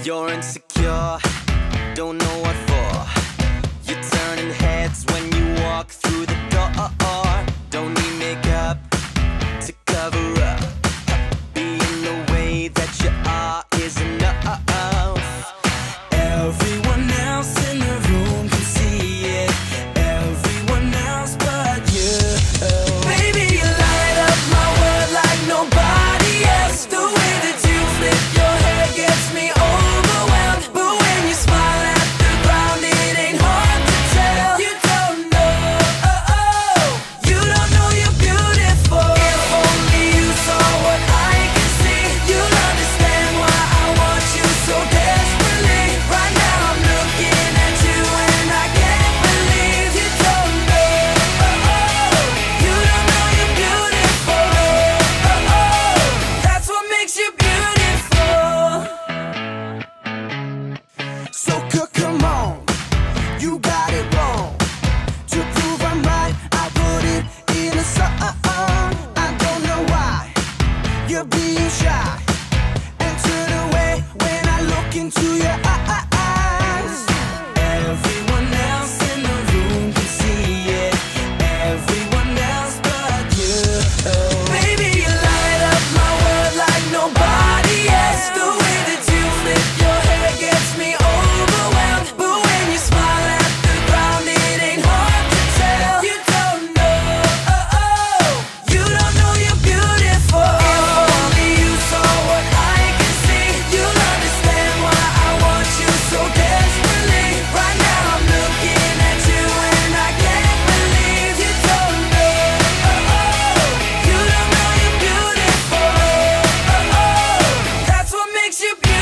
You're insecure, don't know what for. You're turning heads when you walk through the door. Don't need makeup to cover up. Being the way that you are is enough. Everyone else in the room can see it. Everyone else but you. Baby, you light up my world like nobody else. The way that you flip your hair gets me overwhelmed. But when you smile at the ground, it ain't hard to tell. You don't know, you don't know you're beautiful. If only you saw what I can see, you'll understand why I want you so desperately. Right now I'm looking at you and I can't believe you don't know, you don't know you're beautiful. That's what makes you beautiful. So come on, you got it wrong. To prove I'm right, I put it in a song. I don't know why you're being shy and turn away when I look into your eyes. Everyone else in the room can see it. Everyone else but you. Baby, you light up my world like nobody else. The way that you flip your hair gets me overwhelmed. But when you smile at the ground, it ain't hard to tell. You don't know, you don't know you're beautiful. If only you saw what I can see, you'll understand why I want you so desperately. Right now I'm looking at you and I can't believe you don't know, you don't know you're beautiful. That's what makes you beautiful.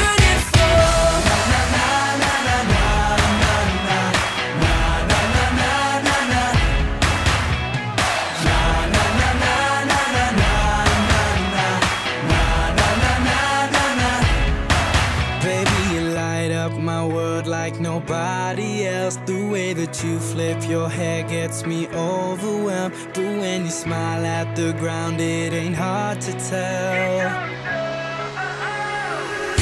Baby, you light up my world like nobody else. The way that you flip your hair gets me overwhelmed. But when you smile at the ground, it ain't hard to tell.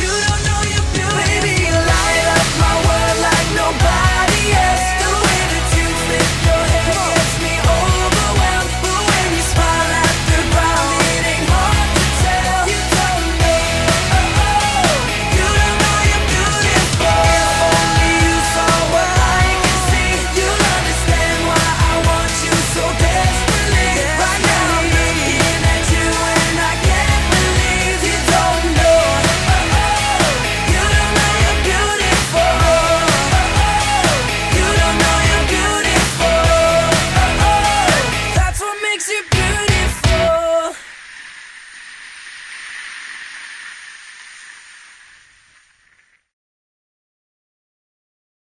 You don't know you're beautiful. Baby, you light up my world like nobody else. The way that you flip your hair